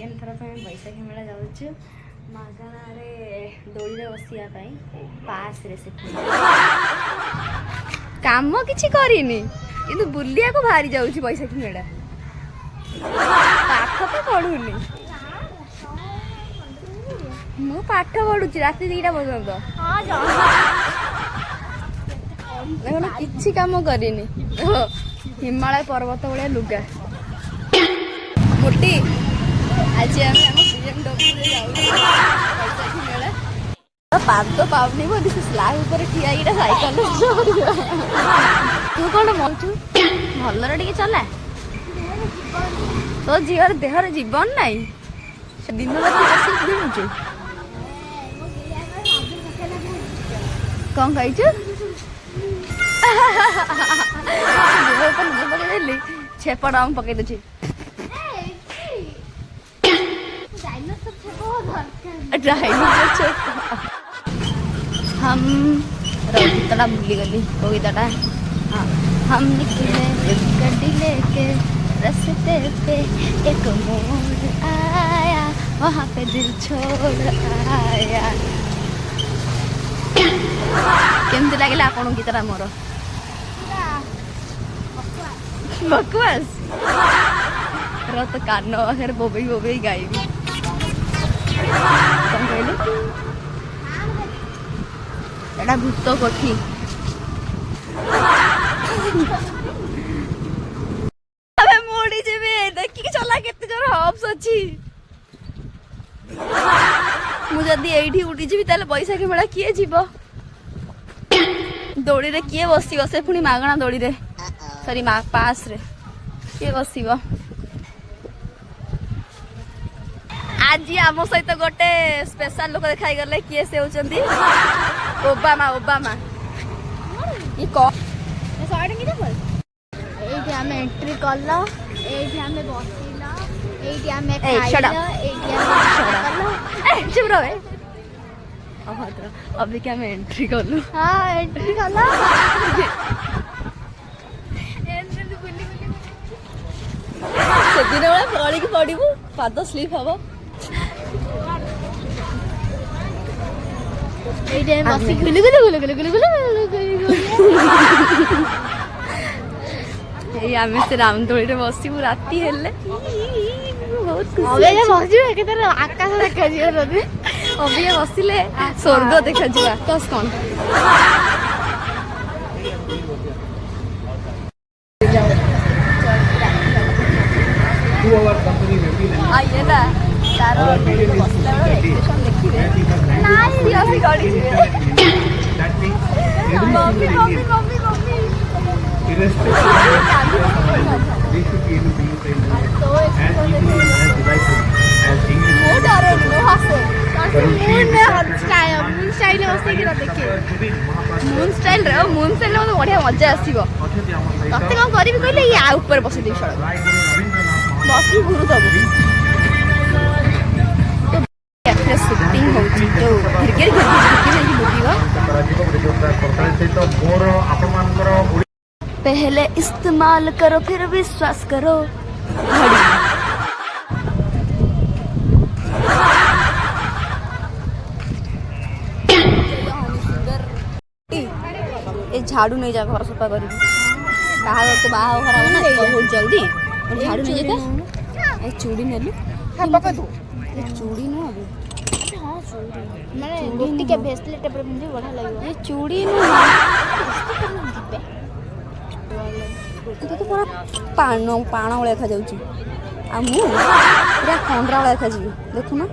Second थर पे बैशाखी मेला जाऊँ मागणारे दोली बसिया पास रे से काम किसी करनी कि बुलिया को बाहरी जाऊँ बैशाखी मेला पाठ तो पढ़ुनी मु पाठ पढ़ुची राति 2टा पर्यंत देखो किसी काम करनी हिमालय पर्वत भाया लुगा मोटी आज आम BMW बैशाखी मेला पाद पाऊनी बोली स्लाब उपर ठिया साइकेल तू कौन मचु भलर टे चला तो झीवर देहर जीवन नाई दिन राति बस घूमु कौन खाइचु पकईदेली छेपड़ा आम पकई दे हम गीतटा भूली गली वो गीतटा हाँ हम निकले गड्डी लेके रास्ते पे एक मोड़ आया वहाँ पे दिल छोड़ आया केमती लगे आपन गीतटा मोर बकवास तो कान पाखे बोबई बोबई गायबी कौन कहलु एटा भूत कोठी अबे मोड़ी जेबे देखि चला केते जोर हॉप्स अछि मु जदी एठी उठी जीबी ताले बैशाखी मेला किए जीवो दोड़ी रे किए बसिबो से पुनी मागणा दोड़ी रे सॉरी पास रे किए बसिबो आज आम सहित गोटे स्पेशल लोक देखा गले किए से होचंदी ओबामा ओबामा ये को साइड की देखो एठी हमें एंट्री करलो एठी हमें बसिलो एठी हमें खाइलो एठी हमें चुप रहो अभद्र अभी क्या मैं एंट्री करलु हां एंट्री करलो से दिन वाला पड़ी की पड़ीबू पाद स्लिप हबो एटे बसी गुलु गुलु गुलु गुलु गुलु गुलु ए आमे से रामदोली रे बसीबू राती हेले बहुत खुशी अबे बसीबू केतर आकाश देखा जियो रदे अबे बसिले स्वर्ग देखा जियो आकाश कोन आइए ना तारो बसला स्टेशन देखि रे नाई अभी गाड़ी mummy mummy mummy mummy moon style बढ़िया मजा आसो ते कौन करी कहले या ऊपर बस देवी सड़क बस घुरु दबु शूटिंग होची जो घिरघिर पहले इस्तेमाल करो फिर विश्वास करो घड़ी ए झाड़ू नहीं जा घर सफा करी तो बाहा घर हो ना बहुत जल्दी और झाड़ू नहीं जाता ए चूड़ी नेलु पापा तू ए चूड़ी न अबे हां चूड़ी माने गोटी के ब्रेसलेट पर मुझे बढ़िया लगे ए चूड़ी न तो पूरा पाण वाला देखा जाउची आ मु पूरा कंडरा वाला देखा जी देखु ना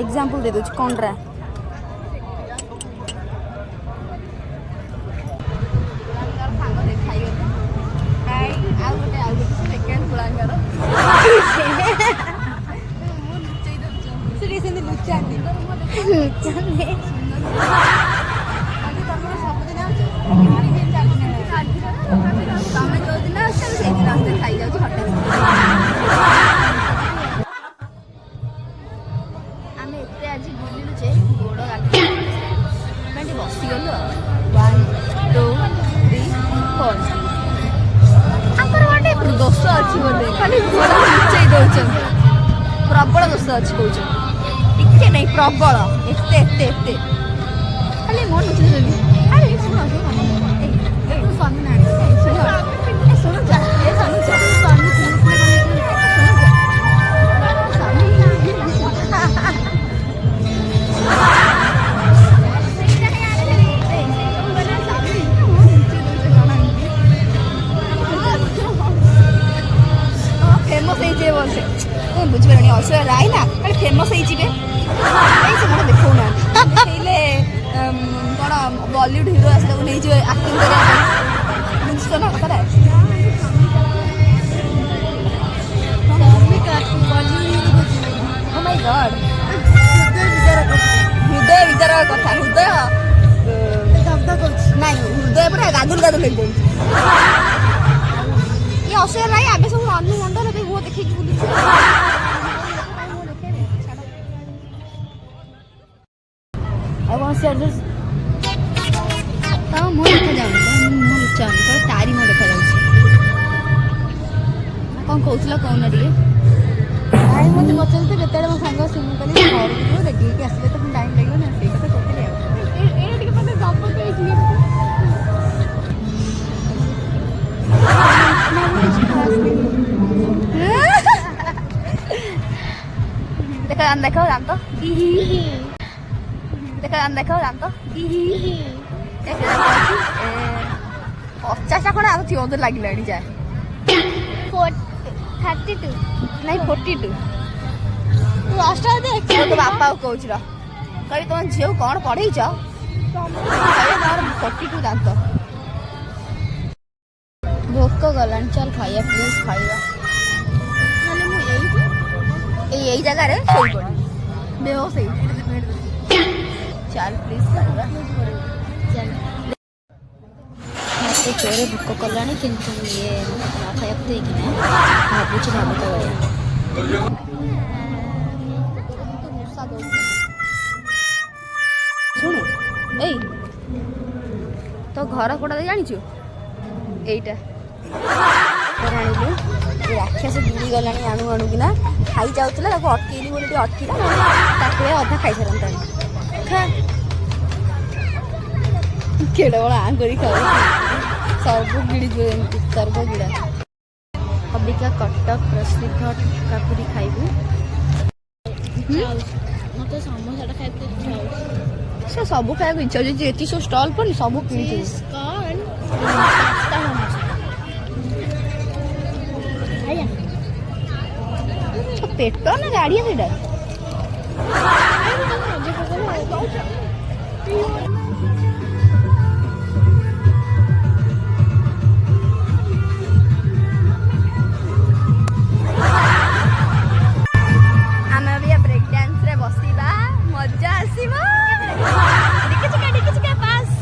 एग्जांपल दे दोछ कंडरा ପ୍ରବଳ ଦୋଷ ଅଛି କହୁଛ ଟିକେ ନାଇଁ ପ୍ରବଳ ଏତେ ଏତେ ଏତେ ଖାଲି ମୋ ନୁଚୁଛନ୍ତି ଆରେ ଶୁଣ ଶୁଣ ତୁ ସ୍ୱାମୀ ନା ଶୁଣ ଶୁଣୁଛ ଏ ଶୁଣୁଛ ସ୍ୱାମୀ ଫେମସ୍ ହେଇଯିବେ ବସେ ତୁମେ ବୁଝିପାରିବନି ଐଶ୍ୱର୍ଯ୍ୟା ରାୟ ନା କାଳେ ଫେମସ୍ ହେଇଯିବେ ଏଇ ସେମାନେ ଦେଖାଉନାହାନ୍ତି ଦେଖେଇଲେ କ'ଣ ବଲିଉଡ୍ ହିରୋ ଆସି ତାକୁ ନେଇଯିବେ ଆକ୍ଟିଂ କରିବା ପାଇଁ ବୁଝୁଛ ନା କଥାଟା ଓ ମାଇ ଗଡ୍ ହୃଦୟ ବିଚାର କଥା ହୃଦୟ ନାଇଁ ହୃଦୟ ପୁରା ଗାଦୁଲ ଗାଦୁଲ ହେଇଯାଉଛି ये अवसर राय आगे सब अनु मंडल भी वो देखी बुली आई वांट से एड्रेस ता मो देखा जाउ मो इच्छा तो तारी मो देखा जाउ कोन कहउतला कोन दिए आई मते बचलते केतेडे मो संग सुनु कली घर को रेडी के आसले तो टाइम लागो ना से कथा कहते ए टिके पते गप कहि देखो जान तो देखो जान तो 50 खड़ा आउ थियो लागिलाणी जा 32 नहीं 42 तू अष्टा देख तो बापा को कहउछ र कहि तुम झियो कोन पढै छ 42 जान तो भोक गलान चल खाइया प्लीज खाइया माने मु यही जगह रे सोई पड़ी बेहोश है चल प्लीज खाइया चल मते चोरे भोक गलानी किंतु ये ना खाइया देख ना भाबुच भाबुत गया सुन ए तो घर कोडा जानि छु एटा राक्षस बुड़ी गलानी आणु आणु कि ना खाई जाऊला अटकेली बोली अटकिला अधा खाई सारता खा केड़ बड़ा आ कर सर्व गिड़ी सर्व गिड़ा अबिका कटक प्रसिद्ध ठुकापुरी खाइबू मत समोसा खाइबू से सब खाइबू इच्छा जे एती सब स्टॉल पर सब किनी पेट ना गाड़ी है ब्रेक डांस रे बसिबा मजा आसीबा डिके पास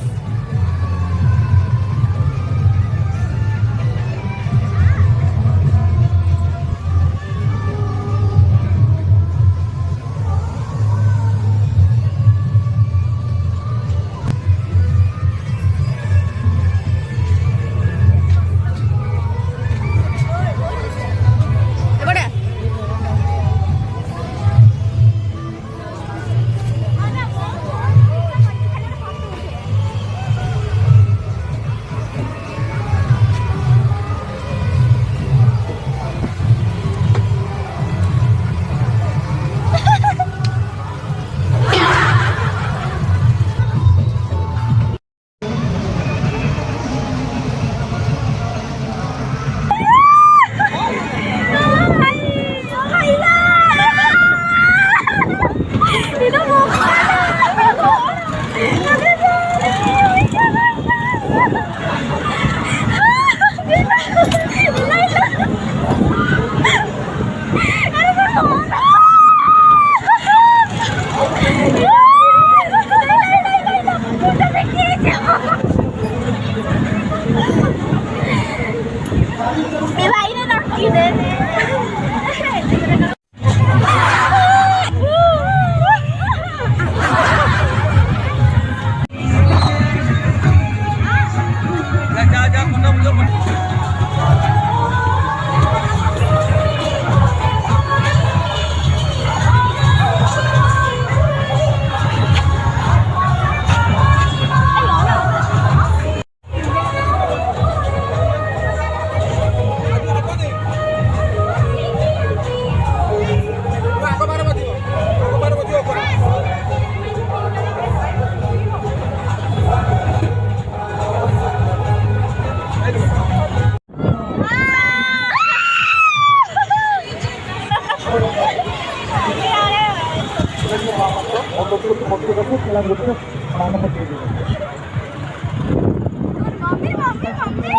Mami, mami, mami.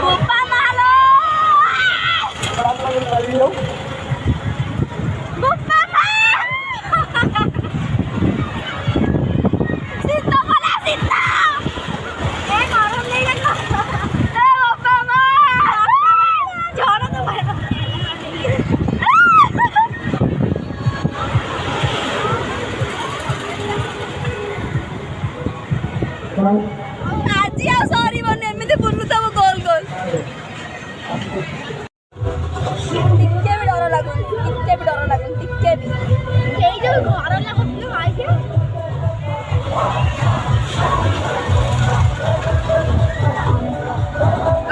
Bupa malo. Bupa ma. Sita pala, Sita. Gorong नहीं लगता. Bupa ma. छोड़ो तो भाई. आज आओ सॉरी बने एमती बुलुतब गोल गोल टिके भी डर लगुन टिके भी एई जो घर लागत भाई के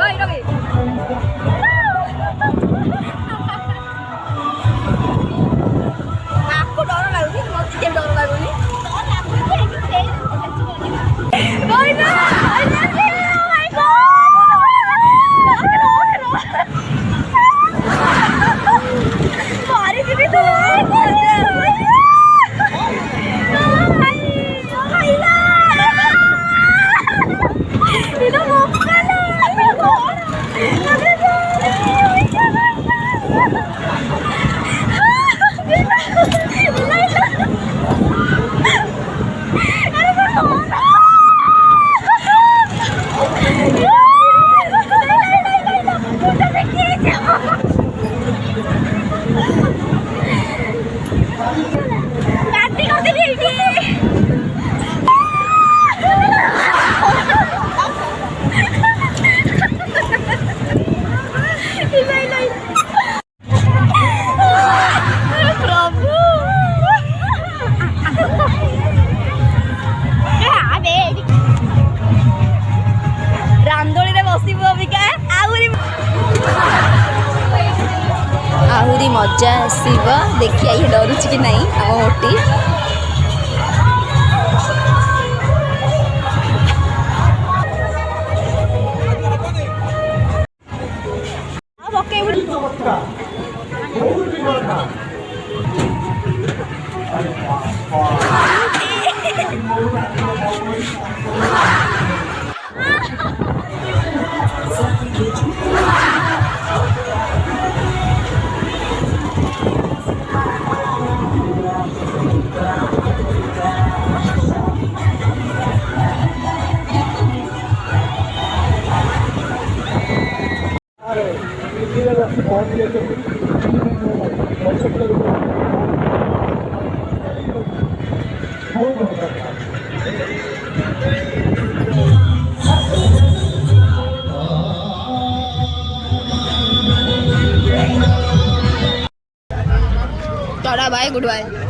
ओइ रवि आपको डर लागुनी मत के डर लागुनी Boy no! I love you! Oh my god! Mari bibi tu. Itu bukan आहुरी मजा आसब देखिए ये डरुच कि नहीं आम ओटी टाटा बाय गुड बाय।